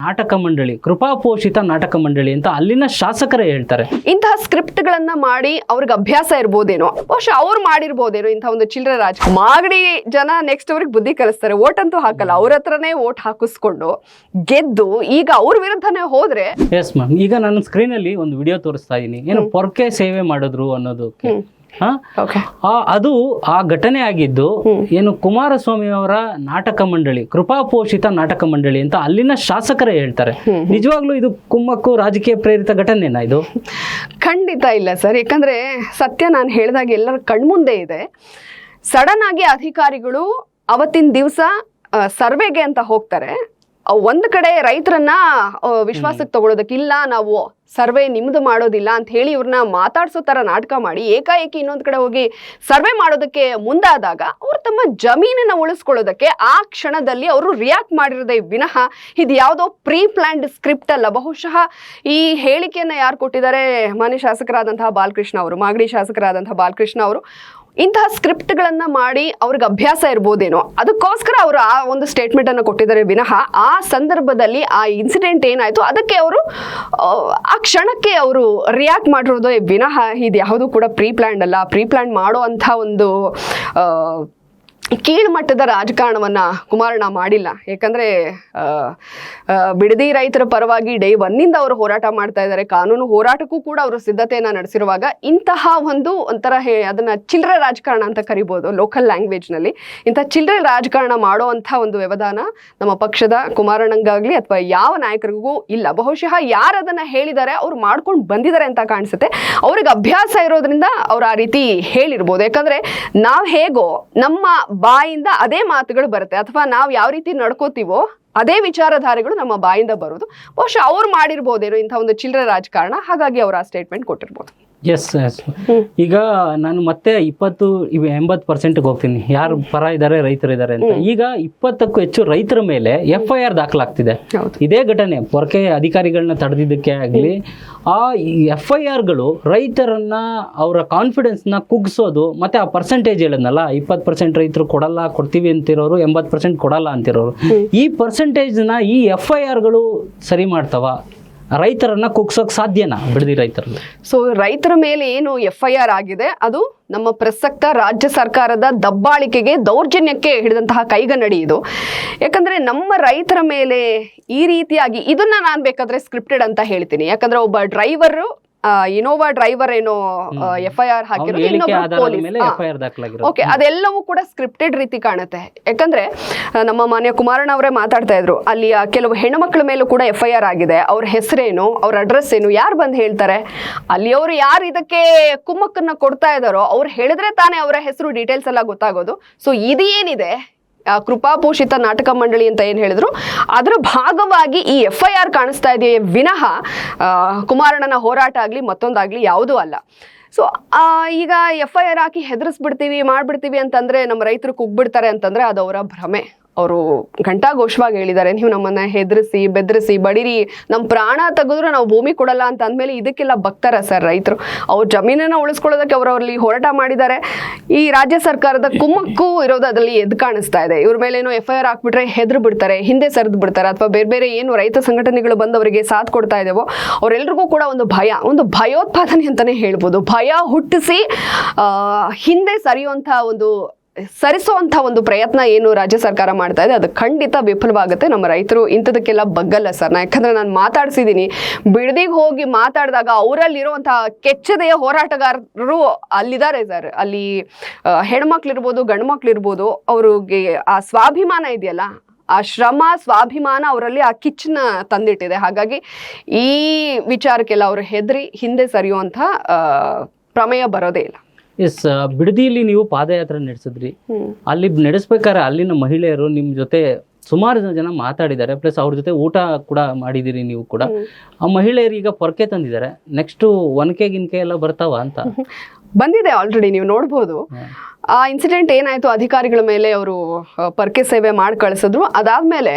ನಾಟಕ ಮಂಡಳಿ, ಕೃಪಾಪೋಷಿತ ನಾಟಕ ಮಂಡಳಿ ಅಂತ ಅಲ್ಲಿನ ಶಾಸಕರೇ ಹೇಳ್ತಾರೆ. ಇಂತಹ ಸ್ಕ್ರಿಪ್ಟ್ ಗಳನ್ನ ಮಾಡಿ ಅವ್ರಿಗೆ ಅಭ್ಯಾಸ ಇರ್ಬೋದೇನೋ, ಬಹುಶಃ ಅವ್ರು ಮಾಡಿರ್ಬೋದೇನೋ ಇಂತಹ ಒಂದು ಚಿಲ್ಲರೆ ರಾಜ. ಮಾಗಡಿ ಜನ ನೆಕ್ಸ್ಟ್ ಅವ್ರಿಗೆ ಬುದ್ಧಿ ಕಲಿಸ್ತಾರೆ, ಓಟ್ ಅಂತೂ ಹಾಕಲ್ಲ, ಅವ್ರ ಹತ್ರನೇ ಓಟ್ ಹಾಕಿಸ್ಕೊಂಡು ಗೆದ್ದು ಈಗ ಅವ್ರ ವಿರುದ್ಧನೇ ಹೋದ್ರೆ. ಎಸ್ ಮ್ಯಾಮ್, ಈಗ ನಾನು ಸ್ಕ್ರೀನ್ ಅಲ್ಲಿ ಒಂದು ವಿಡಿಯೋ ತೋರಿಸ್ತಾ ಇದೀನಿ, ಏನು ಪೊರ್ಕೆ ಸೇವೆ ಮಾಡಿದ್ರು ಅನ್ನೋದಕ್ಕೆ. ಅದು ಆ ಘಟನೆ ಆಗಿದ್ದು ಏನು ಕುಮಾರಸ್ವಾಮಿ ಅವರ ನಾಟಕ ಮಂಡಳಿ, ಕೃಪಾಪೋಷಿತ ನಾಟಕ ಮಂಡಳಿ ಅಂತ ಅಲ್ಲಿನ ಶಾಸಕರೇ ಹೇಳ್ತಾರೆ. ನಿಜವಾಗ್ಲೂ ಇದು ಕುಮ್ಮಕ್ಕು ರಾಜಕೀಯ ಪ್ರೇರಿತ ಘಟನೆನಾ ಇದು? ಖಂಡಿತ ಇಲ್ಲ ಸರ್, ಯಾಕಂದ್ರೆ ಸತ್ಯ ನಾನು ಹೇಳಿದಾಗ ಎಲ್ಲರ ಕಣ್ಮುಂದೆ ಇದೆ. ಸಡನ್ ಆಗಿ ಅಧಿಕಾರಿಗಳು ಅವತ್ತಿನ ದಿವಸ ಸರ್ವೆಗೆ ಅಂತ ಹೋಗ್ತಾರೆ. ಒಂದ್ ಕಡೆ ರೈತರನ್ನ ವಿಶ್ವಾಸಕ್ಕೆ ತಗೊಳ್ಳೋದಕ್ಕೆ, ಇಲ್ಲ ನಾವು ಸರ್ವೆ ನಿಮ್ದು ಮಾಡೋದಿಲ್ಲ ಅಂತ ಹೇಳಿ ಇವ್ರನ್ನ ಮಾತಾಡ್ಸೋ ತರ ನಾಟಕ ಮಾಡಿ ಏಕಾಏಕಿ ಇನ್ನೊಂದ್ ಕಡೆ ಹೋಗಿ ಸರ್ವೆ ಮಾಡೋದಕ್ಕೆ ಮುಂದಾದಾಗ ಅವ್ರು ತಮ್ಮ ಜಮೀನನ್ನ ಉಳಿಸ್ಕೊಳ್ಳೋದಕ್ಕೆ ಆ ಕ್ಷಣದಲ್ಲಿ ಅವರು ರಿಯಾಕ್ಟ್ ಮಾಡಿರೋದೇ ವಿನಃ ಇದು ಯಾವುದೋ ಪ್ರೀ ಪ್ಲಾನ್ಡ್ ಸ್ಕ್ರಿಪ್ಟ್ ಅಲ್ಲ. ಬಹುಶಃ ಈ ಹೇಳಿಕೆಯನ್ನ ಯಾರು ಕೊಟ್ಟಿದ್ದಾರೆ, ಮಾನ್ಯ ಶಾಸಕರಾದಂತಹ ಬಾಲಕೃಷ್ಣ ಅವರು, ಮಾಗಡಿ ಶಾಸಕರಾದಂತಹ ಬಾಲಕೃಷ್ಣ ಅವರು ಇಂತಹ ಸ್ಕ್ರಿಪ್ಟ್ ಗಳನ್ನ ಮಾಡಿ ಅವ್ರಿಗೆ ಅಭ್ಯಾಸ ಇರ್ಬೋದೇನೋ, ಅದಕ್ಕೋಸ್ಕರ ಅವರು ಆ ಒಂದು ಸ್ಟೇಟ್ಮೆಂಟ್ ಅನ್ನು ಕೊಟ್ಟಿದ್ದಾರೆ ವಿನಃ ಆ ಸಂದರ್ಭದಲ್ಲಿ ಆ ಇನ್ಸಿಡೆಂಟ್ ಏನಾಯ್ತು ಅದಕ್ಕೆ ಅವರು ಆ ಕ್ಷಣಕ್ಕೆ ಅವರು ರಿಯಾಕ್ಟ್ ಮಾಡಿರೋದು ವಿನಃ ಇದು ಯಾವುದು ಕೂಡ ಪ್ರೀ ಪ್ಲಾನ್ಡ್ ಅಲ್ಲ. ಪ್ರೀ ಪ್ಲಾನ್ ಮಾಡೋ ಅಂತ ಒಂದು ಕೀಳ್ಮಟ್ಟದ ರಾಜಕಾರಣವನ್ನ ಕುಮಾರಣ್ಣ ಮಾಡಿಲ್ಲ. ಯಾಕಂದ್ರೆ ಬಿಡದಿ ರೈತರ ಪರವಾಗಿ ಡೇ ಒನ್ನಿಂದ ಅವರು ಹೋರಾಟ ಮಾಡ್ತಾ ಇದ್ದಾರೆ, ಕಾನೂನು ಹೋರಾಟಕ್ಕೂ ಕೂಡ ಅವರು ಸಿದ್ಧತೆಯನ್ನ ನಡೆಸಿರುವಾಗ ಇಂತಹ ಒಂದು ಒಂಥರ ಅದನ್ನ ಚಿಲ್ಲರೆ ರಾಜಕಾರಣ ಅಂತ ಕರಿಬಹುದು ಲೋಕಲ್ ಲ್ಯಾಂಗ್ವೇಜ್ ನಲ್ಲಿ. ಇಂಥ ಚಿಲ್ಲರೆ ರಾಜಕಾರಣ ಮಾಡುವಂಥ ಒಂದು ವ್ಯವಧಾನ ನಮ್ಮ ಪಕ್ಷದ ಕುಮಾರಣ್ಣಂಗಾಗ್ಲಿ ಅಥವಾ ಯಾವ ನಾಯಕರಿಗೂ ಇಲ್ಲ. ಬಹುಶಃ ಯಾರು ಅದನ್ನ ಹೇಳಿದ್ದಾರೆ ಅವ್ರು ಮಾಡ್ಕೊಂಡು ಬಂದಿದ್ದಾರೆ ಅಂತ ಕಾಣಿಸುತ್ತೆ. ಅವ್ರಿಗೆ ಅಭ್ಯಾಸ ಇರೋದ್ರಿಂದ ಅವ್ರು ಆ ರೀತಿ ಹೇಳಿರ್ಬೋದು. ಯಾಕಂದ್ರೆ ನಾವ್ ಹೇಗೋ ನಮ್ಮ ಬಾಯಿಂದ ಅದೇ ಮಾತುಗಳು ಬರುತ್ತೆ, ಅಥವಾ ನಾವು ಯಾವ ರೀತಿ ನಡ್ಕೋತೀವೋ ಅದೇ ವಿಚಾರಧಾರೆಗಳು ನಮ್ಮ ಬಾಯಿಂದ ಬರೋದು. ಬಹುಶಃ ಅವ್ರು ಮಾಡಿರ್ಬೋದೇನೋ ಇಂಥ ಒಂದು ಚಿಲ್ಲರೆ ರಾಜಕಾರಣ, ಹಾಗಾಗಿ ಅವ್ರು ಆ ಸ್ಟೇಟ್ಮೆಂಟ್ ಕೊಟ್ಟಿರ್ಬೋದು. S S. ಈಗ ನಾನು ಮತ್ತೆ 80% ಹೋಗ್ತೀನಿ, ಯಾರು ಪರ ಇದ್ದಾರೆ ರೈತರು ಇದ್ದಾರೆ ಅಂತ. ಈಗ 20ಕ್ಕೂ ಹೆಚ್ಚು ರೈತರ ಮೇಲೆ FIR ದಾಖಲಾಗ್ತಿದೆ. ಇದೇ ಘಟನೆ ಪೊರ್ಕೆ ಅಧಿಕಾರಿಗಳನ್ನ ತಡೆದಿದ್ದಕ್ಕೆ ಆಗಲಿ, ಆ FIRಗಳು ರೈತರನ್ನ ಅವರ ಕಾನ್ಫಿಡೆನ್ಸ್ ನ ಕುಗ್ಸೋದು, ಮತ್ತೆ ಆ ಪರ್ಸೆಂಟೇಜ್ ಹೇಳಿದ್ನಲ್ಲ 20% ರೈತರು ಕೊಡಲ್ಲ, ಕೊಡ್ತೀವಿ ಅಂತಿರೋರು 80% ಕೊಡಲ್ಲ ಅಂತಿರೋರು, ಈ ಪರ್ಸೆಂಟೇಜ್ ನ ಈ FIRಗಳು ಸರಿ ಮಾಡ್ತಾವ? ರೈತರನ್ನ ಕುಗ್ಸೋಕ್ ಸಾಧ್ಯನಾ ಬಿಡದಿ ರೈತರಲ್ಲಿ? ಸೊ ರೈತರ ಮೇಲೆ ಏನು FIR ಆಗಿದೆ ಅದು ನಮ್ಮ ಪ್ರಸಕ್ತ ರಾಜ್ಯ ಸರ್ಕಾರದ ದಬ್ಬಾಳಿಕೆಗೆ, ದೌರ್ಜನ್ಯಕ್ಕೆ ಹಿಡಿದಂತಹ ಕೈಗನ್ನಡಿ ಇದು. ಯಾಕಂದ್ರೆ ನಮ್ಮ ರೈತರ ಮೇಲೆ ಈ ರೀತಿಯಾಗಿ ಇದನ್ನ ನಾನು ಬೇಕಾದ್ರೆ ಸ್ಕ್ರಿಪ್ಟೆಡ್ ಅಂತ ಹೇಳ್ತೀನಿ. ಯಾಕಂದ್ರೆ ಒಬ್ಬ ಡ್ರೈವರ್ ಇನೋವಾ ಡ್ರೈವರ್ ಏನೋ FIR ಹಾಕಿರೋದು, ಇನ್ನೊಬ್ಬ ಪೊಲೀಸ್, ಓಕೆ, ಅದೆಲ್ಲವೂ ಕೂಡ ಸ್ಕ್ರಿಪ್ಟೆಡ್ ರೀತಿ ಕಾಣುತ್ತೆ. ಯಾಕಂದ್ರೆ ನಮ್ಮ ಮಾನ್ಯ ಕುಮಾರಣ್ಣ ಅವರೇ ಮಾತಾಡ್ತಾ ಇದ್ರು, ಅಲ್ಲಿ ಕೆಲವು ಹೆಣ್ಣುಮಕ್ಳ ಮೇಲೂ ಕೂಡ FIR ಆಗಿದೆ. ಅವ್ರ ಹೆಸರೇನು, ಅವ್ರ ಅಡ್ರೆಸ್ ಏನು, ಯಾರು ಬಂದು ಹೇಳ್ತಾರೆ? ಅಲ್ಲಿ ಅವರು ಯಾರು ಇದಕ್ಕೆ ಕುಮ್ಮಕ್ಕನ್ನ ಕೊಡ್ತಾ ಇದಾರೋ ಅವ್ರು ಹೇಳಿದ್ರೆ ತಾನೇ ಅವರ ಹೆಸರು ಡೀಟೇಲ್ಸ್ ಎಲ್ಲ ಗೊತ್ತಾಗೋದು. ಸೊ ಇದು ಏನಿದೆ ಕೃಪಾಪೋಷಿತ ನಾಟಕ ಮಂಡಳಿ ಅಂತ ಏನ್ ಹೇಳಿದ್ರು, ಅದರ ಭಾಗವಾಗಿ ಈ FIR ಕಾಣಿಸ್ತಾ ಇದೆಯೇ ವಿನಃ ಕುಮಾರಣ್ಣನ ಹೋರಾಟ ಆಗ್ಲಿ ಮತ್ತೊಂದಾಗ್ಲಿ ಯಾವುದೂ ಅಲ್ಲ. ಸೊ ಈಗ FIR ಹಾಕಿ ಹೆದರಿಸ್ಬಿಡ್ತೀವಿ ಮಾಡ್ಬಿಡ್ತೀವಿ ಅಂತಂದ್ರೆ ನಮ್ಮ ರೈತರು ಕುಗ್ಬಿಡ್ತಾರೆ ಅಂತಂದ್ರೆ ಅದು ಅವರ ಭ್ರಮೆ. ಅವರು ಘಂಟಾಘೋಷವಾಗಿ ಹೇಳಿದ್ದಾರೆ, ನೀವು ನಮ್ಮನ್ನ ಹೆದರಿಸಿ ಬೆದರಿಸಿ ಬಡಿರಿ, ನಮ್ಮ ಪ್ರಾಣ ತೆಗೆದ್ರು ನಾವು ಭೂಮಿ ಕೊಡಲ್ಲ ಅಂತ ಅಂದಮೇಲೆ ಇದಕ್ಕೆಲ್ಲ ಬಗ್ತಾರ ಸರ್ ರೈತರು? ಅವ್ರ ಜಮೀನನ್ನ ಉಳಿಸ್ಕೊಳ್ಳೋದಕ್ಕೆ ಅವರಲ್ಲಿ ಹೋರಾಟ ಮಾಡಿದ್ದಾರೆ. ಈ ರಾಜ್ಯ ಸರ್ಕಾರದ ಕುಮ್ಮಕ್ಕು ಇರೋದು ಅದರಲ್ಲಿ ಎದ್ದು ಕಾಣಿಸ್ತಾ ಇದೆ. ಇವ್ರ ಮೇಲೆ ಏನೋ FIR ಹಾಕ್ಬಿಟ್ರೆ ಹೆದ್ರು ಬಿಡ್ತಾರೆ, ಹಿಂದೆ ಸರಿದು ಬಿಡ್ತಾರೆ, ಅಥವಾ ಬೇರೆ ಬೇರೆ ಏನು ರೈತ ಸಂಘಟನೆಗಳು ಬಂದು ಅವರಿಗೆ ಸಾಥ್ ಕೊಡ್ತಾ ಇದ್ದೇವೋ ಅವರೆಲ್ಲರಿಗೂ ಕೂಡ ಒಂದು ಭಯ, ಒಂದು ಭಯೋತ್ಪಾದನೆ ಅಂತಾನೆ ಹೇಳ್ಬೋದು. ಭಯ ಹುಟ್ಟಿಸಿ ಹಿಂದೆ ಸರಿಸುವಂತ ಒಂದು ಪ್ರಯತ್ನ ಏನು ರಾಜ್ಯ ಸರ್ಕಾರ ಮಾಡ್ತಾ ಇದೆ ಅದು ಖಂಡಿತ ವಿಫಲವಾಗುತ್ತೆ. ನಮ್ಮ ರೈತರು ಇಂಥದಕ್ಕೆಲ್ಲ ಬಗ್ಗಲ್ಲ ಸರ್. ಯಾಕಂದ್ರೆ ನಾನು ಮಾತಾಡ್ಸಿದೀನಿ, ಬಿಡದಿಗೆ ಹೋಗಿ ಮಾತಾಡಿದಾಗ ಅವರಲ್ಲಿರುವಂತಹ ಕೆಚ್ಚದೆಯ ಹೋರಾಟಗಾರರು ಅಲ್ಲಿದ್ದಾರೆ ಸರ್. ಅಲ್ಲಿ ಹೆಣ್ಮಕ್ಳಿರ್ಬೋದು ಗಂಡು ಮಕ್ಳಿರ್ಬೋದು, ಅವ್ರಿಗೆ ಆ ಸ್ವಾಭಿಮಾನ ಇದೆಯಲ್ಲ, ಆ ಶ್ರಮ ಸ್ವಾಭಿಮಾನ ಅವರಲ್ಲಿ ಆ ಕಿಚ್ಚನ್ನ ತಂದಿಟ್ಟಿದೆ. ಹಾಗಾಗಿ ಈ ವಿಚಾರಕ್ಕೆಲ್ಲ ಅವರು ಹೆದರಿ ಹಿಂದೆ ಸರಿಯುವಂತ ಪ್ರಮೇಯ ಬರೋದೇ ಇಲ್ಲ. ಎಸ್, ಬಿಡದಿಯಲ್ಲಿ ನೀವು ಪಾದಯಾತ್ರೆ ನಡೆಸಿದ್ರಿ. ಅಲ್ಲಿ ನಡೆಸ್ಬೇಕಾದ್ರೆ ಅಲ್ಲಿನ ಮಹಿಳೆಯರು ನಿಮ್ ಜೊತೆ ಸುಮಾರು ಜನ ಮಾತಾಡಿದ್ದಾರೆ, ಪ್ಲಸ್ ಅವ್ರ ಜೊತೆ ಊಟ ಕೂಡ ಮಾಡಿದಿರಿ ನೀವು ಕೂಡ. ಆ ಮಹಿಳೆಯರು ಈಗ ಪೊರ್ಕೆ ತಂದಿದ್ದಾರೆ, ನೆಕ್ಸ್ಟ್ ಒನಕೆ ಗಿನ್ಕೆ ಎಲ್ಲ ಬರ್ತಾವ ಅಂತ? ಬಂದಿದೆ ಆಲ್ರೆಡಿ, ನೀವು ನೋಡ್ಬೋದು. ಆ ಇನ್ಸಿಡೆಂಟ್ ಏನಾಯ್ತು, ಅಧಿಕಾರಿಗಳ ಮೇಲೆ ಅವರು ಪೊರ್ಕೆ ಸೇವೆ ಮಾಡಿ ಕಳಿಸಿದ್ರು. ಅದಾದ್ಮೇಲೆ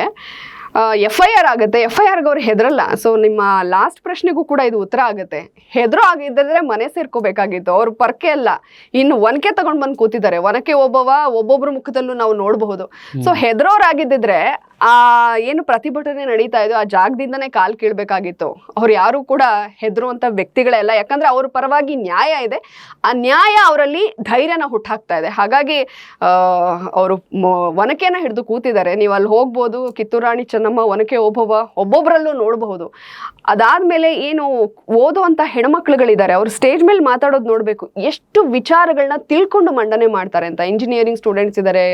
FIR ಆಗುತ್ತೆ. FIRಗೆ ಅವ್ರು ಹೆದರಲ್ಲ. ಸೊ ನಿಮ್ಮ ಲಾಸ್ಟ್ ಪ್ರಶ್ನೆಗೂ ಕೂಡ ಇದು ಉತ್ತರ ಆಗುತ್ತೆ. ಹೆದರೋ ಆಗಿದ್ದರೆ ಮನೆ ಸೇರ್ಕೋಬೇಕಾಗಿತ್ತು. ಅವ್ರು ಪರ್ಕೆ ಅಲ್ಲ, ಇನ್ನು ಒನಕೆ ತಗೊಂಡ್ ಬಂದು ಕೂತಿದ್ದಾರೆ. ಒನಕೆ ಒಬ್ಬೊಬ್ರ ಮುಖದಲ್ಲೂ ನಾವು ನೋಡಬಹುದು. ಸೊ ಹೆದರೋರಾಗಿದ್ದಿದ್ರೆ ಏನು ಪ್ರತಿಭಟನೆ ನಡೀತಾ ಇದೆ ಆ ಜಾಗದಿಂದನೇ ಕಾಲ್ ಕೀಳ್ಬೇಕಾಗಿತ್ತು. ಅವ್ರು ಯಾರು ಕೂಡ ಹೆದರುವಂತ ವ್ಯಕ್ತಿಗಳೆಲ್ಲ, ಯಾಕಂದ್ರೆ ಅವ್ರ ಪರವಾಗಿ ನ್ಯಾಯ ಇದೆ, ಆ ನ್ಯಾಯ ಅವರಲ್ಲಿ ಧೈರ್ಯನ ಹುಟ್ಟಾಕ್ತಾ ಇದೆ. ಹಾಗಾಗಿ ಅವರು ಒನಕೆನ ಹಿಡಿದು ಕೂತಿದ್ದಾರೆ. ನೀವು ಅಲ್ಲಿ ಹೋಗ್ಬೋದು, ಕಿತ್ತೂರು ರಾಣಿ ಚೆನ್ನಮ್ಮ, ಒನಕೆ ಓಬವ್ವ ಒಬ್ಬೊಬ್ಬರಲ್ಲೂ ನೋಡಬಹುದು. ಅದಾದ್ಮೇಲೆ ಏನು ಓದುವಂತ ಹೆಣ್ಮಕ್ಳುಗಳಿದ್ದಾರೆ, ಅವ್ರು ಸ್ಟೇಜ್ ಮೇಲೆ ಮಾತಾಡೋದು ನೋಡ್ಬೇಕು, ಎಷ್ಟು ವಿಚಾರಗಳನ್ನ ತಿಳ್ಕೊಂಡು ಮಂಡನೆ ಮಾಡ್ತಾರೆ ಅಂತ. ಇಂಜಿನಿಯರಿಂಗ್ ಸ್ಟೂಡೆಂಟ್ಸ್ ಇದ್ದಾರೆ,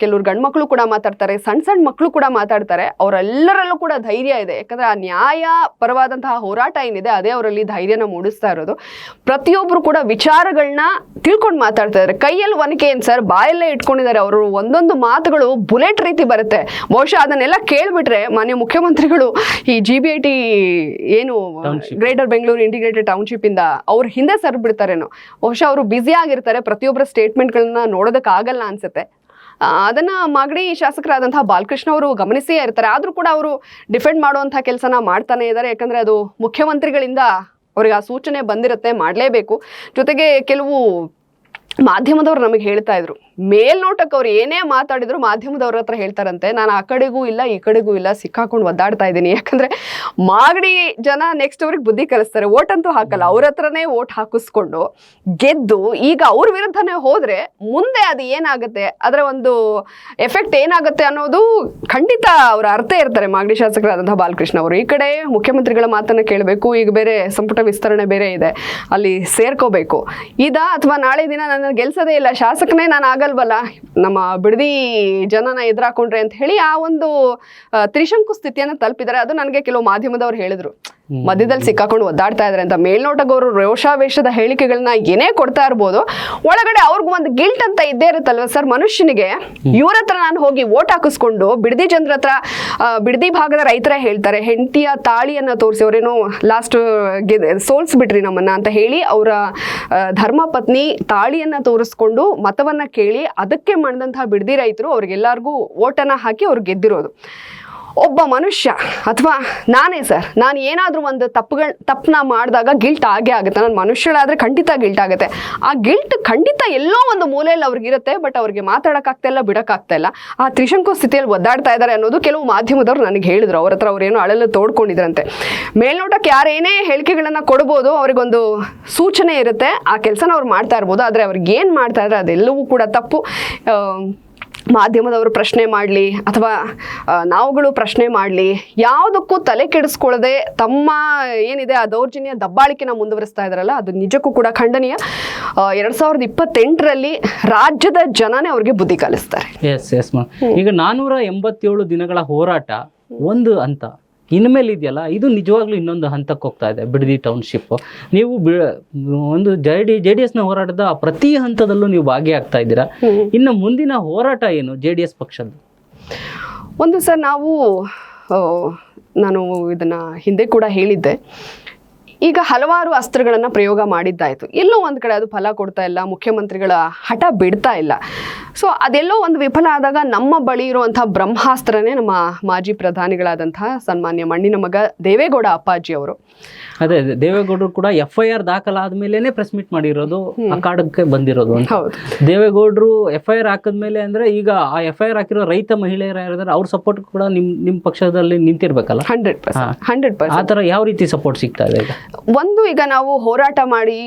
ಕೆಲವ್ರು ಗಂಡ್ಮಕ್ಳು ಕೂಡ ಮಾತಾಡ್ತಾರೆ, ಸಣ್ಣ ಸಣ್ಣ ಮಕ್ಕಳು ಕೂಡ ಮಾತಾಡ್ತಾರೆ. ಅವರೆಲ್ಲರಲ್ಲೂ ಕೂಡ ಧೈರ್ಯ ಇದೆ, ಯಾಕಂದ್ರೆ ಆ ನ್ಯಾಯ ಪರವಾದಂತಹ ಹೋರಾಟ ಏನಿದೆ ಅದೇ ಅವರಲ್ಲಿ ಧೈರ್ಯನ ಮೂಡಿಸ್ತಾ ಇರೋದು. ಪ್ರತಿಯೊಬ್ರು ಕೂಡ ವಿಚಾರಗಳನ್ನ ತಿಳ್ಕೊಂಡು ಮಾತಾಡ್ತಾ ಇದ್ದಾರೆ. ಕೈಯಲ್ಲಿ ಒನಕೆ ಏನ್ ಸರ್, ಬಾಯಲ್ಲೇ ಇಟ್ಕೊಂಡಿದ್ದಾರೆ. ಅವರು ಒಂದೊಂದು ಮಾತುಗಳು ಬುಲೆಟ್ ರೀತಿ ಬರುತ್ತೆ. ಬಹುಶಃ ಅದನ್ನೆಲ್ಲ ಕೇಳ್ಬಿಟ್ರೆ ಮಾನ್ಯ ಮುಖ್ಯಮಂತ್ರಿಗಳು ಈ GBIT ಏನು ಗ್ರೇಟರ್ ಬೆಂಗಳೂರು ಇಂಟಿಗ್ರೇಟೆಡ್ ಟೌನ್ಶಿಪ್ ಇಂದ ಅವ್ರ ಹಿಂದೆ ಸರ್ ಬಿಡ್ತಾರೇನೋ. ಬಹುಶಃ ಅವರು ಬ್ಯುಸಿ ಆಗಿರ್ತಾರೆ, ಪ್ರತಿಯೊಬ್ಬರ ಸ್ಟೇಟ್ಮೆಂಟ್ಗಳನ್ನ ನೋಡೋದಕ್ಕೆ ಆಗಲ್ಲ ಅನ್ಸುತ್ತೆ. ಅದನ್ನ ಮಾಗಡಿ ಶಾಸಕರಾದಂತಹ ಬಾಲಕೃಷ್ಣ ಅವರು ಗಮನಿಸೇ ಇರ್ತಾರೆ. ಆದ್ರೂ ಕೂಡ ಅವರು ಡಿಫೆಂಡ್ ಮಾಡುವಂತಹ ಕೆಲಸನ ಮಾಡ್ತಾನೆ ಇದ್ದಾರೆ, ಯಾಕಂದ್ರೆ ಅದು ಮುಖ್ಯಮಂತ್ರಿಗಳಿಂದ ಅವ್ರಿಗೆ ಆ ಸೂಚನೆ ಬಂದಿರುತ್ತೆ, ಮಾಡಲೇಬೇಕು. ಜೊತೆಗೆ ಕೆಲವು ಮಾಧ್ಯಮದವ್ರು ನಮಗೆ ಹೇಳ್ತಾ ಇದ್ರು, ಮೇಲ್ನೋಟಕ್ಕೆ ಅವ್ರು ಏನೇ ಮಾತಾಡಿದ್ರು ಮಾಧ್ಯಮದವ್ರ ಹತ್ರ ಹೇಳ್ತಾರಂತೆ, ನಾನು ಆ ಕಡೆಗೂ ಇಲ್ಲ ಈ ಕಡೆಗೂ ಇಲ್ಲ, ಸಿಕ್ಕಾಕೊಂಡು ಒದ್ದಾಡ್ತಾ ಇದ್ದೀನಿ. ಯಾಕಂದ್ರೆ ಮಾಗಡಿ ಜನ ನೆಕ್ಸ್ಟ್ ಅವ್ರಿಗೆ ಬುದ್ಧಿ ಕಲಿಸ್ತಾರೆ, ಓಟ್ ಅಂತೂ ಹಾಕಲ್ಲ, ಅವ್ರ ಹತ್ರನೇ ಓಟ್ ಹಾಕಿಸ್ಕೊಂಡು ಗೆದ್ದು ಈಗ ಅವ್ರ ವಿರುದ್ಧನೇ ಹೋದ್ರೆ ಮುಂದೆ ಅದು ಏನಾಗುತ್ತೆ, ಅದರ ಒಂದು ಎಫೆಕ್ಟ್ ಏನಾಗುತ್ತೆ ಅನ್ನೋದು ಖಂಡಿತ ಅವ್ರ ಅರ್ಥ ಇರ್ತಾರೆ ಮಾಗಡಿ ಶಾಸಕರಾದಂತಹ ಬಾಲಕೃಷ್ಣ ಅವರು. ಈ ಕಡೆ ಮುಖ್ಯಮಂತ್ರಿಗಳ ಮಾತನ್ನ ಕೇಳಬೇಕು, ಈಗ ಬೇರೆ ಸಂಪುಟ ವಿಸ್ತರಣೆ ಬೇರೆ ಇದೆ, ಅಲ್ಲಿ ಸೇರ್ಕೋಬೇಕು. ಅಥವಾ ನಾಳೆ ದಿನ ನನ್ನ ಗೆಲ್ಸೋದೇ ಇಲ್ಲ, ಶಾಸಕನೇ ನಾನು ಆಗಲ್ವಲ್ಲ, ನಮ್ಮ ಬಿಡದಿ ಜನನ ಎದುರಾಕೊಂಡ್ರೆ ಅಂತ ಹೇಳಿ ಆ ಒಂದು ತ್ರಿಶಂಕು ಸ್ಥಿತಿಯನ್ನ ತಲುಪಿದ್ದಾರೆ. ಅದು ನನಗೆ ಕೆಲವು ಮಾಧ್ಯಮದವ್ರು ಹೇಳಿದ್ರು, ಮಧ್ಯದಲ್ಲಿ ಸಿಕ್ಕಾಕೊಂಡು ಒದ್ದಾಡ್ತಾ ಇದಾರೆ ಅಂತ. ಮೇಲ್ನೋಟಕ್ಕೆ ಅವರು ರೋಷಾವೇಶದ ಹೇಳಿಕೆಗಳನ್ನ ಏನೇ ಕೊಡ್ತಾ ಇರ್ಬೋದು, ಒಳಗಡೆ ಅವ್ರಿಗೂ ಒಂದು ಗಿಲ್ಟ್ ಅಂತ ಇದ್ದೇ ಇರುತ್ತಲ್ವ ಸರ್ ಮನುಷ್ಯನಿಗೆ. ಇವ್ರ ಹತ್ರ ನಾನು ಹೋಗಿ ಓಟ್ ಹಾಕಿಸ್ಕೊಂಡು ಬಿಡದಿ ಜನರ ಹತ್ರ, ಬಿಡದಿ ಭಾಗದ ರೈತರ ಹೇಳ್ತಾರೆ, ಹೆಂಡತಿಯ ತಾಳಿಯನ್ನ ತೋರಿಸಿ, ಅವರೇನೋ ಲಾಸ್ಟ್ ಸೋಲ್ಸ್ಬಿಟ್ರಿ ನಮ್ಮನ್ನ ಅಂತ ಹೇಳಿ ಅವರ ಧರ್ಮ ಪತ್ನಿ ತಾಳಿಯನ್ನ ತೋರಿಸ್ಕೊಂಡು ಮತವನ್ನ ಕೇಳಿ ಅದಕ್ಕೆ ಮಾಡಿದಂತಹ ಬಿಡದಿ ರೈತರು ಅವ್ರಿಗೆಲ್ಲರಿಗೂ ಓಟನ್ನ ಹಾಕಿ ಅವ್ರು ಗೆದ್ದಿರೋದು. ಒಬ್ಬ ಮನುಷ್ಯ ಅಥವಾ ನಾನೇ ಸರ್, ನಾನು ಏನಾದರೂ ಒಂದು ತಪ್ಪನ್ನ ಮಾಡಿದಾಗ ಗಿಲ್ಟ್ ಆಗೇ ಆಗುತ್ತೆ. ನಾನು ಮನುಷ್ಯಳಾದರೆ ಖಂಡಿತ ಗಿಲ್ಟ್ ಆಗುತ್ತೆ. ಆ ಗಿಲ್ಟ್ ಖಂಡಿತ ಎಲ್ಲೋ ಒಂದು ಮೂಲೆಯಲ್ಲಿ ಅವ್ರಿಗಿರುತ್ತೆ, ಬಟ್ ಅವ್ರಿಗೆ ಮಾತಾಡೋಕ್ಕಾಗ್ತಾ ಇಲ್ಲ, ಬಿಡೋಕ್ಕಾಗ್ತಾ ಇಲ್ಲ. ಆ ತ್ರಿಶಂಕು ಸ್ಥಿತಿಯಲ್ಲಿ ಒದ್ದಾಡ್ತಾ ಇದ್ದಾರೆ ಅನ್ನೋದು ಕೆಲವು ಮಾಧ್ಯಮದವ್ರು ನನಗೆ ಹೇಳಿದ್ರು. ಅವ್ರ ಹತ್ರ ಅವ್ರೇನೋ ಅಳಲು ತೋಡ್ಕೊಂಡಿದ್ರಂತೆ. ಮೇಲ್ನೋಟಕ್ಕೆ ಯಾರೇನೇ ಹೇಳಿಕೆಗಳನ್ನು ಕೊಡ್ಬೋದು, ಅವ್ರಿಗೊಂದು ಸೂಚನೆ ಇರುತ್ತೆ, ಆ ಕೆಲಸನ ಅವ್ರು ಮಾಡ್ತಾ ಇರ್ಬೋದು. ಆದರೆ ಅವ್ರಿಗೆ ಏನು ಮಾಡ್ತಾ ಇದ್ದಾರೆ ಅದೆಲ್ಲವೂ ಕೂಡ ತಪ್ಪು. ಮಾಧ್ಯಮದವರು ಪ್ರಶ್ನೆ ಮಾಡಲಿ ಅಥವಾ ನಾವುಗಳು ಪ್ರಶ್ನೆ ಮಾಡಲಿ, ಯಾವುದಕ್ಕೂ ತಲೆ ಕೆಡಿಸ್ಕೊಳ್ಳದೆ ತಮ್ಮ ಏನಿದೆ ಆ ದೌರ್ಜನ್ಯ ದಬ್ಬಾಳಿಕೆನ ಮುಂದುವರಿಸ್ತಾ ಇದ್ದಾರಲ್ಲ, ಅದು ನಿಜಕ್ಕೂ ಕೂಡ ಖಂಡನೀಯ. 2028ರಲ್ಲಿ ರಾಜ್ಯದ ಜನನೇ ಅವ್ರಿಗೆ ಬುದ್ಧಿ ಕಲಿಸ್ತಾರೆ. Yes ma'am. ಈಗ 487 ದಿನಗಳ ಹೋರಾಟ ಒಂದು ಹಂತ, ಇನ್ಮೇಲೆ ಇದೆಯಲ್ಲ ಇದು ನಿಜವಾಗ್ಲೂ ಇನ್ನೊಂದು ಹಂತಕ್ಕೆ ಹೋಗ್ತಾ ಇದೆ ಬಿಡದಿ ಟೌನ್ಶಿಪ್. ನೀವು ಒಂದು JDS ನ ಹೋರಾಟದ ಪ್ರತಿ ಹಂತದಲ್ಲೂ ನೀವು ಭಾಗಿಯಾಗ್ತಾ ಇದ್ದೀರಾ. ಇನ್ನು ಮುಂದಿನ ಹೋರಾಟ ಏನು JDS ಪಕ್ಷದ್ದು? ಒಂದು ಸರ್, ನಾನು ಇದನ್ನ ಹಿಂದೆ ಕೂಡ ಹೇಳಿದ್ದೆ, ಈಗ ಹಲವಾರು ಅಸ್ತ್ರಗಳನ್ನು ಪ್ರಯೋಗ ಮಾಡಿದ್ದಾಯಿತು, ಎಲ್ಲೋ ಒಂದು ಕಡೆ ಅದು ಫಲ ಕೊಡ್ತಾ ಇಲ್ಲ, ಮುಖ್ಯಮಂತ್ರಿಗಳ ಹಠ ಬಿಡ್ತಾ ಇಲ್ಲ. ಸೊ ಅದೆಲ್ಲೋ ಒಂದು ವಿಫಲ ಆದಾಗ ನಮ್ಮ ಬಳಿ ಇರುವಂತಹ ಬ್ರಹ್ಮಾಸ್ತ್ರನೇ ನಮ್ಮ ಮಾಜಿ ಪ್ರಧಾನಿಗಳಾದಂತಹ ಸನ್ಮಾನ್ಯ ಮಣ್ಣಿನ ಮಗ ದೇವೇಗೌಡ ಅಪ್ಪಾಜಿ ಅವರು. ಅದೇ ದೇವೇಗೌಡರು ಕೂಡ FIR ದಾಖಲಾದ ಮೇಲೇನೆ ಪ್ರೆಸ್ ಮೀಟ್ ಮಾಡಿರೋದು, ಅಖಾಡಕ್ಕೆ ಬಂದಿರೋದು ಅಂತ. ದೇವೇಗೌಡರು FIR ಹಾಕಿದ್ಮೇಲೆ ಅಂದ್ರೆ ಈಗ ಆ FIR ಹಾಕಿರೋ ರೈತ ಮಹಿಳೆಯರು ಯಾರಿದ್ದಾರೆ ಅವ್ರ ಸಪೋರ್ಟ್ ಕೂಡ ನಿಮ್ ಪಕ್ಷದಲ್ಲಿ ನಿಂತಿರ್ಬೇಕಲ್ಲ. 100%. ಆ ತರ ಯಾವ ರೀತಿ ಸಪೋರ್ಟ್ ಸಿಗ್ತಾ ಇದೆ? ಈಗ ನಾವು ಹೋರಾಟ ಮಾಡಿ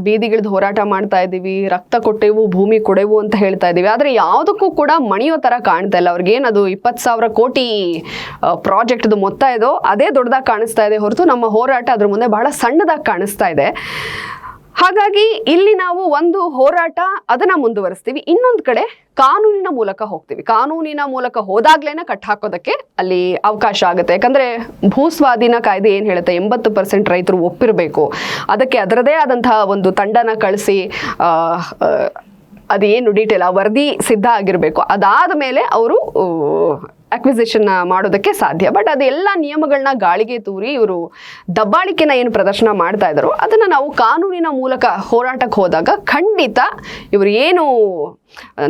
ಬೀದಿಗಿಳಿದು ಹೋರಾಟ ಮಾಡ್ತಾ ಇದೀವಿ, ರಕ್ತ ಕೊಟ್ಟೆವು ಭೂಮಿ ಕೊಡೆವು ಅಂತ ಹೇಳ್ತಾ ಇದೀವಿ, ಆದ್ರೆ ಯಾವುದಕ್ಕೂ ಕೂಡ ಮಣಿಯೋ ತರ ಕಾಣ್ತಾ ಇಲ್ಲ. ಅವ್ರಿಗೇನದು 20,000 ಕೋಟಿ ಪ್ರಾಜೆಕ್ಟ್ ಮೊತ್ತ ಇದೋ ಅದೇ ದೊಡ್ಡದಾಗಿ ಕಾಣಿಸ್ತಾ ಇದೆ ಹೊರತು ನಮ್ಮ ಹೋರಾಟ ಅದ್ರ ಮುಂದೆ ಬಹಳ ಸಣ್ಣದಾಗಿ ಕಾಣಿಸ್ತಾ ಇದೆ. ಹಾಗಾಗಿ ಇಲ್ಲಿ ನಾವು ಒಂದು ಹೋರಾಟ ಅದನ್ನ ಮುಂದುವರಿಸ್ತೀವಿ, ಇನ್ನೊಂದು ಕಡೆ ಕಾನೂನಿನ ಮೂಲಕ ಹೋಗ್ತೀವಿ. ಕಾನೂನಿನ ಮೂಲಕ ಹೋದಾಗ್ಲೇನೆ ಕಟ್ ಹಾಕೋದಕ್ಕೆ ಅಲ್ಲಿ ಅವಕಾಶ ಆಗುತ್ತೆ. ಯಾಕಂದ್ರೆ ಭೂಸ್ವಾಧೀನ ಕಾಯ್ದೆ ಏನ್ ಹೇಳುತ್ತೆ, 80% ರೈತರು ಒಪ್ಪಿರಬೇಕು, ಅದಕ್ಕೆ ಅದರದೇ ಆದಂತಹ ಒಂದು ತಂಡನ ಕಳಿಸಿ ಅದೇನು ಡೀಟೇಲ್ ಆ ವರದಿ ಸಿದ್ಧ ಆಗಿರಬೇಕು. ಅದಾದ ಮೇಲೆ ಅವರು ಅಕ್ವಿಸಿಷನ್ ಮಾಡೋದಕ್ಕೆ ಸಾಧ್ಯ. ಬಟ್ ಅದೆಲ್ಲ ನಿಯಮಗಳನ್ನ ಗಾಳಿಗೆ ತೂರಿ ಇವರು ದಬ್ಬಾಳಿಕೆನ ಏನು ಪ್ರದರ್ಶನ ಮಾಡ್ತಾ ಇದ್ದಾರೋ ಅದನ್ನ ನಾವು ಕಾನೂನಿನ ಮೂಲಕ ಹೋರಾಟಕ್ಕೆ ಹೋದಾಗ ಖಂಡಿತ ಇವರು ಏನು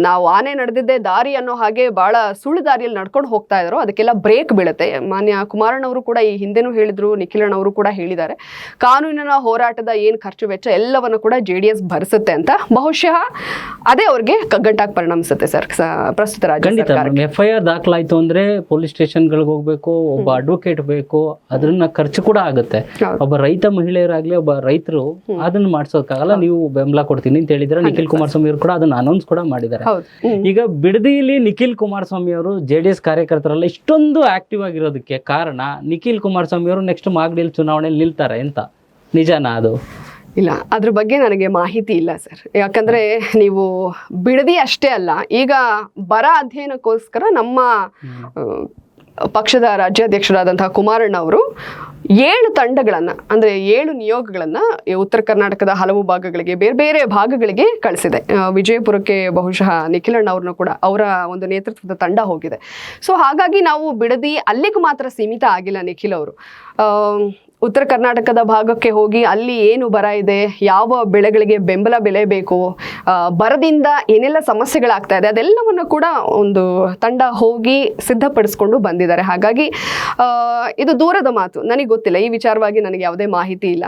ನಾವು ಆನೆ ನಡೆದಿದ್ದೆ ದಾರಿ ಅನ್ನೋ ಹಾಗೆ ಬಹಳ ಸುಳ್ಳು ದಾರಿಯಲ್ಲಿ ನಡ್ಕೊಂಡು ಹೋಗ್ತಾ ಇದ್ರು, ಅದಕ್ಕೆಲ್ಲ ಬ್ರೇಕ್ ಬೀಳುತ್ತೆ. ಮಾನ್ಯ ಕುಮಾರಣ್ಣವರು ಕೂಡ ಈ ಹಿಂದೆನೂ ಹೇಳಿದ್ರು, ನಿಖಿಲಣ್ಣವರು ಕೂಡ ಹೇಳಿದ್ದಾರೆ, ಕಾನೂನಿನ ಹೋರಾಟದ ಏನು ಖರ್ಚು ವೆಚ್ಚ ಎಲ್ಲವನ್ನು ಕೂಡ JDS ಭರಿಸುತ್ತೆ ಅಂತ. ಬಹುಶಃ ಅದೇ ಅವ್ರಿಗೆ ಕಗ್ಗಂಟಾಗಿ ಪರಿಣಮಿಸುತ್ತೆ ಸರ್ ಪ್ರಸ್ತುತ ರಾಜ್ಯ ಸರ್ಕಾರಕ್ಕೆ. FIR ದಾಖಲಾಯ್ತು ಅಂದ್ರೆ ಪೊಲೀಸ್ ಸ್ಟೇಷನ್ಗಳಿಗೆ ಹೋಗ್ಬೇಕು, ಒಬ್ಬ ಅಡ್ವೊಕೇಟ್ ಬೇಕು, ಅದನ್ನ ಖರ್ಚು ಕೂಡ ಆಗುತ್ತೆ. ಒಬ್ಬ ರೈತ ಮಹಿಳೆಯರಾಗ್ಲಿ, ಒಬ್ಬ ರೈತರು ಅದನ್ನ ಮಾಡ್ಸೋಕ್ಕಾಗಲ್ಲ, ನೀವು ಬೆಂಬಲ ಕೊಡ್ತೀನಿ ಅಂತ ಹೇಳಿದ್ರೆ ನಿಖಿಲ್ ಕುಮಾರಸ್ವಾಮಿ ಅವರು ಕೂಡ ಅದನ್ನ ಅನೌನ್ಸ್ ಕೂಡ ಮಾಡಿದ್ದಾರೆ. ಈಗ ಬಿಡದಿಯಲ್ಲಿ ನಿಖಿಲ್ ಕುಮಾರಸ್ವಾಮಿ ಅವರು JDS ಕಾರ್ಯಕರ್ತರೆಲ್ಲ ಇಷ್ಟೊಂದು ಆಕ್ಟಿವ್ ಆಗಿರೋದಕ್ಕೆ ಕಾರಣ ನಿಖಿಲ್ ಕುಮಾರಸ್ವಾಮಿ ಅವರು ನೆಕ್ಸ್ಟ್ ಮಾಗಡಿಯಲ್ಲಿ ಚುನಾವಣೆಯಲ್ಲಿ ನಿಲ್ತಾರೆ ಅಂತ, ನಿಜನಾ ಅದು? ಇಲ್ಲ, ಅದ್ರ ಬಗ್ಗೆ ನನಗೆ ಮಾಹಿತಿ ಇಲ್ಲ ಸರ್. ಯಾಕಂದ್ರೆ ನೀವು ಬಿಡದಿ ಅಷ್ಟೇ ಅಲ್ಲ, ಈಗ ಬರ ಅಧ್ಯಯನಕ್ಕೋಸ್ಕರ ನಮ್ಮ ಪಕ್ಷದ ರಾಜ್ಯಾಧ್ಯಕ್ಷರಾದಂತಹ ಕುಮಾರಣ್ಣ ಅವರು 7 ತಂಡಗಳನ್ನು ಅಂದರೆ 7 ನಿಯೋಗಗಳನ್ನು ಉತ್ತರ ಕರ್ನಾಟಕದ ಹಲವು ಭಾಗಗಳಿಗೆ, ಬೇರೆ ಬೇರೆ ಭಾಗಗಳಿಗೆ ಕಳಿಸಿದೆ. ವಿಜಯಪುರಕ್ಕೆ ಬಹುಶಃ ನಿಖಿಲಣ್ಣ ಅವ್ರನ್ನ ಕೂಡ ಅವರ ಒಂದು ನೇತೃತ್ವದ ತಂಡ ಹೋಗಿದೆ. ಸೊ ಹಾಗಾಗಿ ನಾವು ಬಿಡದಿ ಅಲ್ಲಿಗೆ ಮಾತ್ರ ಸೀಮಿತ ಆಗಿಲ್ಲ. ನಿಖಿಲ್ ಅವರು ಉತ್ತರ ಕರ್ನಾಟಕದ ಭಾಗಕ್ಕೆ ಹೋಗಿ ಅಲ್ಲಿ ಏನು ಬರ ಇದೆ, ಯಾವ ಬೆಳೆಗಳಿಗೆ ಬೆಂಬಲ ಬೆಲೆ ಬೇಕು, ಬರದಿಂದ ಏನೆಲ್ಲ ಸಮಸ್ಯೆಗಳಾಗ್ತಾ ಇದೆ, ಅದೆಲ್ಲವನ್ನು ಕೂಡ ಒಂದು ತಂಡ ಹೋಗಿ ಸಿದ್ಧಪಡಿಸ್ಕೊಂಡು ಬಂದಿದ್ದಾರೆ. ಹಾಗಾಗಿ ಇದು ದೂರದ ಮಾತು, ನನಗೆ ಗೊತ್ತಿಲ್ಲ, ಈ ವಿಚಾರವಾಗಿ ನನಗೆ ಯಾವುದೇ ಮಾಹಿತಿ ಇಲ್ಲ.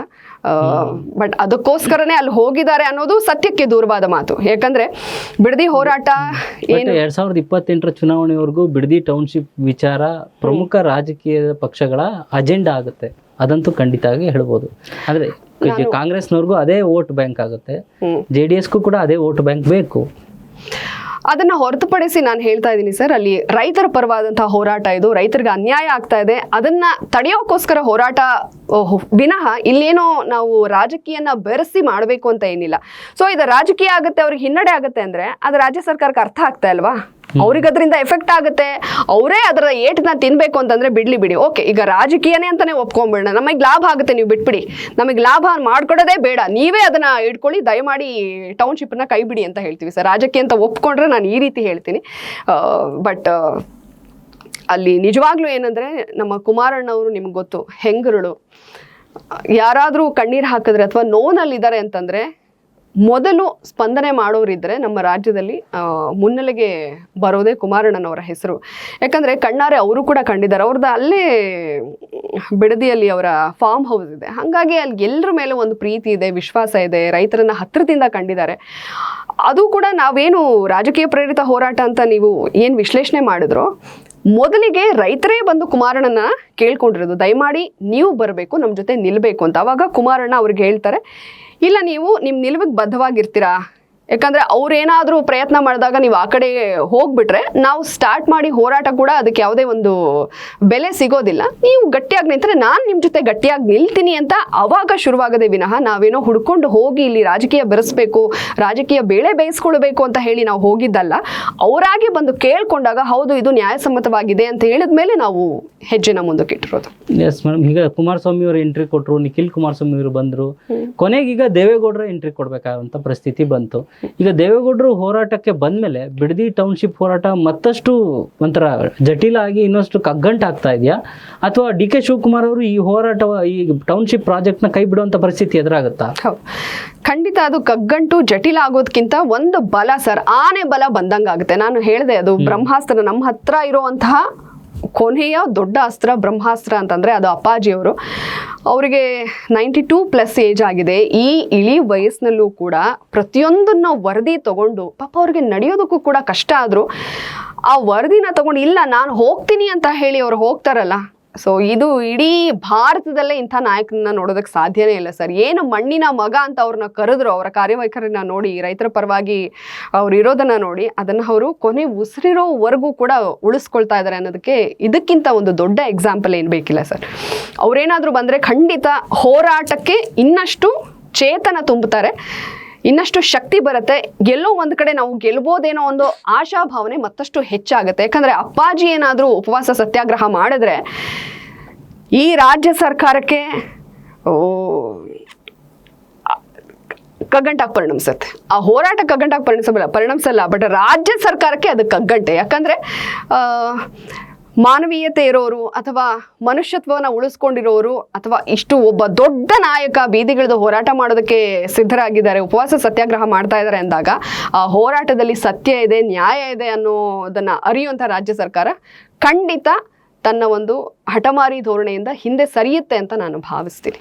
ಬಟ್ ಅದಕ್ಕೋಸ್ಕರನೇ ಅಲ್ಲಿ ಹೋಗಿದ್ದಾರೆ ಅನ್ನೋದು ಸತ್ಯಕ್ಕೆ ದೂರವಾದ ಮಾತು. ಯಾಕಂದ್ರೆ ಬಿಡದಿ ಹೋರಾಟ ಏನು 2028ರ ಚುನಾವಣೆವರೆಗೂ ಬಿಡದಿ ಟೌನ್ಶಿಪ್ ವಿಚಾರ ಪ್ರಮುಖ ರಾಜಕೀಯ ಪಕ್ಷಗಳ ಅಜೆಂಡಾ ಆಗುತ್ತೆ, ಅದಂತೂ ಖಂಡಿತವಾಗಿ ಹೇಳ್ಬೋದು. ಆದ್ರೆ ಕಾಂಗ್ರೆಸ್ನವ್ರಿಗೂ ಅದೇ ವೋಟ್ ಬ್ಯಾಂಕ್ ಆಗುತ್ತೆ, JDSಗೂ ಕೂಡ ಅದೇ ವೋಟ್ ಬ್ಯಾಂಕ್ ಬೇಕು. ಅದನ್ನ ಹೊರತುಪಡಿಸಿ ನಾನು ಹೇಳ್ತಾ ಇದ್ದೀನಿ ಸರ್, ಅಲ್ಲಿ ರೈತರ ಪರವಾದಂತಹ ಹೋರಾಟ ಇದು, ರೈತರಿಗೆ ಅನ್ಯಾಯ ಆಗ್ತಾ ಇದೆ, ಅದನ್ನ ತಡೆಯೋಕ್ಕೋಸ್ಕರ ಹೋರಾಟ ವಿನಃ ಇಲ್ಲೇನೋ ನಾವು ರಾಜಕೀಯನ ಬೆರೆಸಿ ಮಾಡಬೇಕು ಅಂತ ಏನಿಲ್ಲ. ಸೊ ಇದು ರಾಜಕೀಯ ಆಗುತ್ತೆ, ಅವ್ರಿಗೆ ಹಿನ್ನಡೆ ಆಗುತ್ತೆ ಅಂದ್ರೆ ಅದು ರಾಜ್ಯ ಸರ್ಕಾರಕ್ಕೆ ಅರ್ಥ ಆಗ್ತಾ ಇಲ್ವಾ? ಅವ್ರಿಗೆ ಅದರಿಂದ ಎಫೆಕ್ಟ್ ಆಗುತ್ತೆ, ಅವರೇ ಅದರ ಏಟನ್ನ ತಿನ್ಬೇಕು ಅಂತಂದ್ರೆ ಬಿಡಿ. ಓಕೆ, ಈಗ ರಾಜಕೀಯನೇ ಅಂತಾನೆ ಒಪ್ಕೊಂಡ್ಬಿಡೋಣ, ನಮಗೆ ಲಾಭ ಆಗುತ್ತೆ, ನೀವು ಬಿಟ್ಬಿಡಿ, ನಮಗೆ ಲಾಭ ಮಾಡ್ಕೊಡೋದೇ ಬೇಡ, ನೀವೇ ಅದನ್ನ ಇಟ್ಕೊಳ್ಳಿ, ದಯಮಾಡಿ ಟೌನ್ಶಿಪ್ನ ಕೈ ಬಿಡಿ ಅಂತ ಹೇಳ್ತೀವಿ ಸರ್. ರಾಜಕೀಯ ಅಂತ ಒಪ್ಕೊಂಡ್ರೆ ನಾನು ಈ ರೀತಿ ಹೇಳ್ತೀನಿ. ಬಟ್ ಅಲ್ಲಿ ನಿಜವಾಗ್ಲೂ ಏನಂದ್ರೆ ನಮ್ಮ ಕುಮಾರಣ್ಣವರು ನಿಮ್ಗೆ ಗೊತ್ತು, ಹೆಂಗರುಳು, ಯಾರಾದರೂ ಕಣ್ಣೀರು ಹಾಕಿದ್ರೆ ಅಥವಾ ನೋನಲ್ಲಿದ್ದಾರೆ ಅಂತಂದ್ರೆ ಮೊದಲು ಸ್ಪಂದನೆ ಮಾಡೋರಿದ್ರೆ ನಮ್ಮ ರಾಜ್ಯದಲ್ಲಿ ಮುನ್ನೆಲೆಗೆ ಬರೋದೇ ಕುಮಾರಣ್ಣನವರ ಹೆಸರು. ಯಾಕಂದರೆ ಕಣ್ಣಾರೆ ಅವರು ಕೂಡ ಕಂಡಿದ್ದಾರೆ, ಅವ್ರದ್ದು ಅಲ್ಲೇ ಬಿಡದಿಯಲ್ಲಿ ಅವರ ಫಾರ್ಮ್ ಹೌಸ್ ಇದೆ. ಹಾಗಾಗಿ ಅಲ್ಲಿ ಎಲ್ಲರ ಮೇಲೆ ಒಂದು ಪ್ರೀತಿ ಇದೆ, ವಿಶ್ವಾಸ ಇದೆ, ರೈತರನ್ನ ಹತ್ತಿರದಿಂದ ಕಂಡಿದ್ದಾರೆ. ಅದು ಕೂಡ ನಾವೇನು ರಾಜಕೀಯ ಪ್ರೇರಿತ ಹೋರಾಟ ಅಂತ ನೀವು ಏನು ವಿಶ್ಲೇಷಣೆ ಮಾಡಿದ್ರೋ, ಮೊದಲಿಗೆ ರೈತರೇ ಬಂದು ಕುಮಾರಣ್ಣನ ಕೇಳ್ಕೊಂಡಿರೋದು, ದಯಮಾಡಿ ನೀವು ಬರಬೇಕು, ನಮ್ಮ ಜೊತೆ ನಿಲ್ಲಬೇಕು ಅಂತ. ಅವಾಗ ಕುಮಾರಣ್ಣ ಅವ್ರಿಗೆ ಹೇಳ್ತಾರೆ, ಇಲ್ಲ ನೀವು ನಿಮ್ಮ ನಿಲುವಿಗೆ ಬದ್ಧವಾಗಿರ್ತೀರಾ, ಯಾಕಂದರೆ ಅವ್ರೇನಾದರೂ ಪ್ರಯತ್ನ ಮಾಡಿದಾಗ ನೀವು ಆ ಕಡೆ ಹೋಗ್ಬಿಟ್ರೆ ನಾವು ಸ್ಟಾರ್ಟ್ ಮಾಡಿ ಹೋರಾಟ ಕೂಡ ಅದಕ್ಕೆ ಯಾವುದೇ ಒಂದು ಬೆಲೆ ಸಿಗೋದಿಲ್ಲ, ನೀವು ಗಟ್ಟಿಯಾಗಿ ನಿಂತರೆ ನಾನು ನಿಮ್ಮ ಜೊತೆ ಗಟ್ಟಿಯಾಗಿ ನಿಲ್ತೀನಿ ಅಂತ ಅವಾಗ ಶುರುವಾಗದೆ ವಿನಃ ನಾವೇನೋ ಹುಡ್ಕೊಂಡು ಹೋಗಿ ಇಲ್ಲಿ ರಾಜಕೀಯ ಬೆರೆಸ್ಬೇಕು, ರಾಜಕೀಯ ಬೇಳೆ ಬೇಯಿಸ್ಕೊಳ್ಬೇಕು ಅಂತ ಹೇಳಿ ನಾವು ಹೋಗಿದ್ದಲ್ಲ. ಅವರಾಗೆ ಬಂದು ಕೇಳ್ಕೊಂಡಾಗ ಹೌದು ಇದು ನ್ಯಾಯಸಮ್ಮತವಾಗಿದೆ ಅಂತ ಹೇಳಿದ ಮೇಲೆ ನಾವು ಹೆಜ್ಜೆನ ಮುಂದಕ್ಕೆ ಇಟ್ಟಿರೋದು. ಎಸ್ ಮೇಡಮ್, ಈಗ ಕುಮಾರಸ್ವಾಮಿ ಅವರು ಎಂಟ್ರಿ ಕೊಟ್ಟರು, ನಿಖಿಲ್ ಕುಮಾರಸ್ವಾಮಿ ಅವರು ಬಂದರು, ಕೊನೆಗೆ ಈಗ ದೇವೇಗೌಡರ ಎಂಟ್ರಿ ಕೊಡಬೇಕಾದಂಥ ಪರಿಸ್ಥಿತಿ ಬಂತು. ಈಗ ದೇವೇಗೌಡರು ಹೋರಾಟಕ್ಕೆ ಬಂದ್ಮೇಲೆ ಬಿಡದಿ ಟೌನ್ಶಿಪ್ ಹೋರಾಟ ಮತ್ತಷ್ಟು ಒಂಥರ ಜಟಿಲ ಆಗಿ ಇನ್ನಷ್ಟು ಕಗ್ಗಂಟಾಗ್ತಾ ಇದೆಯಾ, ಅಥವಾ DK ಶಿವಕುಮಾರ್ ಅವರು ಈ ಹೋರಾಟ, ಈ ಟೌನ್ಶಿಪ್ ಪ್ರಾಜೆಕ್ಟ್ನ ಕೈ ಬಿಡುವಂಥ ಪರಿಸ್ಥಿತಿ ಎದುರಾಗುತ್ತಾ? ಖಂಡಿತ ಅದು ಕಗ್ಗಂಟು ಜಟಿಲ ಆಗೋದಕ್ಕಿಂತ ಒಂದು ಬಲ ಸರ್, ಆನೆ ಬಲ ಬಂದಂಗಾಗುತ್ತೆ. ನಾನು ಹೇಳಿದೆ, ಅದು ಬ್ರಹ್ಮಾಸ್ತ್ರ, ನಮ್ಮ ಹತ್ರ ಇರುವಂತಹ ಕೊನೆಯ ದೊಡ್ಡ ಅಸ್ತ್ರ ಬ್ರಹ್ಮಾಸ್ತ್ರ ಅಂತಂದರೆ ಅದು ಅಪ್ಪಾಜಿಯವರು. ಅವರಿಗೆ 92+ ಏಜ್ ಆಗಿದೆ. ಈ ಇಳಿ ವಯಸ್ಸಿನಲ್ಲೂ ಕೂಡ ಪ್ರತಿಯೊಂದನ್ನು ವರದಿ ತಗೊಂಡು, ಪಾಪ ಅವ್ರಿಗೆ ನಡೆಯೋದಕ್ಕೂ ಕೂಡ ಕಷ್ಟ ಆದರೂ ಆ ವರದಿನ ತಗೊಂಡು ಇಲ್ಲ ನಾನು ಹೋಗ್ತೀನಿ ಅಂತ ಹೇಳಿ ಅವ್ರು ಹೋಗ್ತಾರಲ್ಲ. ಸೊ ಇದು ಇಡೀ ಭಾರತದಲ್ಲೇ ಇಂಥ ನಾಯಕನ ನೋಡೋದಕ್ಕೆ ಸಾಧ್ಯನೇ ಇಲ್ಲ ಸರ್. ಏನು ಮಣ್ಣಿನ ಮಗ ಅಂತ ಅವ್ರನ್ನ ಕರೆದ್ರು, ಅವರ ಕಾರ್ಯವೈಖರಿನ ನೋಡಿ, ರೈತರ ಪರವಾಗಿ ಅವ್ರು ಇರೋದನ್ನ ನೋಡಿ, ಅದನ್ನು ಅವರು ಕೊನೆ ಉಸಿರಿರೋವರೆಗೂ ಕೂಡ ಉಳಿಸ್ಕೊಳ್ತಾ ಇದ್ದಾರೆ ಅನ್ನೋದಕ್ಕೆ ಇದಕ್ಕಿಂತ ಒಂದು ದೊಡ್ಡ ಎಕ್ಸಾಂಪಲ್ ಏನು ಬೇಕಿಲ್ಲ ಸರ್. ಅವರೇನಾದರೂ ಬಂದರೆ ಖಂಡಿತ ಹೋರಾಟಕ್ಕೆ ಇನ್ನಷ್ಟು ಚೇತನ ತುಂಬುತ್ತಾರೆ, ಇನ್ನಷ್ಟು ಶಕ್ತಿ ಬರುತ್ತೆ. ಎಲ್ಲೋ ಒಂದು ಕಡೆ ನಾವು ಗೆಲ್ಬೋದೇನೋ ಒಂದು ಆಶಾಭಾವನೆ ಮತ್ತಷ್ಟು ಹೆಚ್ಚಾಗುತ್ತೆ. ಯಾಕಂದರೆ ಅಪ್ಪಾಜಿ ಏನಾದರೂ ಉಪವಾಸ ಸತ್ಯಾಗ್ರಹ ಮಾಡಿದ್ರೆ ಈ ರಾಜ್ಯ ಸರ್ಕಾರಕ್ಕೆ ಕಗ್ಗಂಟಾಗಿ ಪರಿಣಮಿಸುತ್ತೆ. ಆ ಹೋರಾಟ ಕಗ್ಗಂಟಾಗಿ ಪರಿಣಮಿಸಲ್ಲ, ಬಟ್ ರಾಜ್ಯ ಸರ್ಕಾರಕ್ಕೆ ಅದು ಕಗ್ಗಂಟೆ. ಯಾಕಂದರೆ ಮಾನವೀಯತೆ ಇರೋರು ಅಥವಾ ಮನುಷ್ಯತ್ವವನ್ನು ಉಳಿಸ್ಕೊಂಡಿರೋರು ಅಥವಾ ಇಷ್ಟು ಒಬ್ಬ ದೊಡ್ಡ ನಾಯಕ ಬೀದಿಗಿಳಿದು ಹೋರಾಟ ಮಾಡೋದಕ್ಕೆ ಸಿದ್ಧರಾಗಿದ್ದಾರೆ, ಉಪವಾಸ ಸತ್ಯಾಗ್ರಹ ಮಾಡ್ತಾ ಇದ್ದಾರೆ ಅಂದಾಗ ಆ ಹೋರಾಟದಲ್ಲಿ ಸತ್ಯ ಇದೆ, ನ್ಯಾಯ ಇದೆ ಅನ್ನೋದನ್ನ ಅರಿಯುವಂಥ ರಾಜ್ಯ ಸರ್ಕಾರ ಖಂಡಿತ ತನ್ನ ಒಂದು ಹಠಮಾರಿ ಧೋರಣೆಯಿಂದ ಹಿಂದೆ ಸರಿಯುತ್ತೆ ಅಂತ ನಾನು ಭಾವಿಸ್ತೀನಿ.